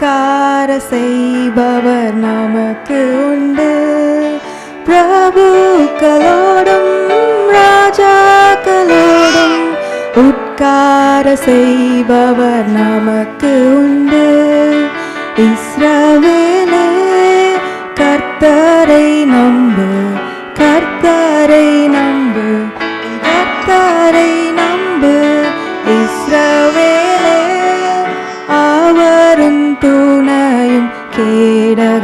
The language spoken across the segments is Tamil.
உட்கார செய்பவர் நமக்கு உண்டு. பிரபுக்களோடும் ராஜாக்களோடும் உட்கார செய்பவர் நமக்கு உண்டு. இஸ்ரவேலே கர்த்தரை நம்பு, கர்த்தரை நம்பு, கர்த்தரை நம்பு. இஸ்ரவேலே அவரும் துணையும் கேடகமானவர்.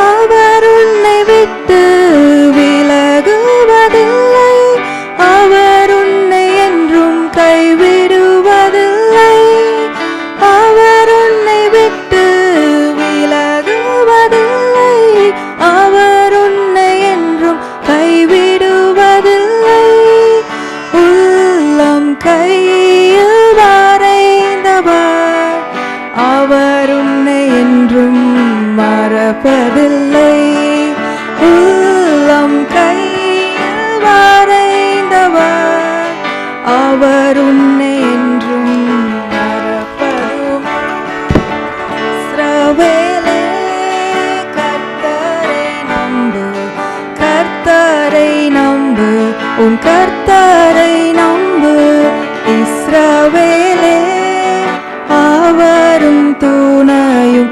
அவர் உன்னை விட்டு விலகுவதில்லை, அவர் உன்னை என்றும் கைவிடுவதில்லை. அவர் உன்னை விட்டு விலகுவதில்லை, அவர் உன்னை என்றும் கைவிடுவதில்லை. உள்ளம் கையில் வரைந்தவர், அவர் உன்னை என்றும் மறப்பதில்லை. உள்ளம் கையில் வரைந்தவர், அவர் உன்னை என்றும் மறப்பதும். இஸ்ரவேலே கர்த்தரை நம்பு, கர்த்தரை நம்பு, உன் கர்த்தரை நம்பு. இஸ்ரவேலே அவரும் துணையும்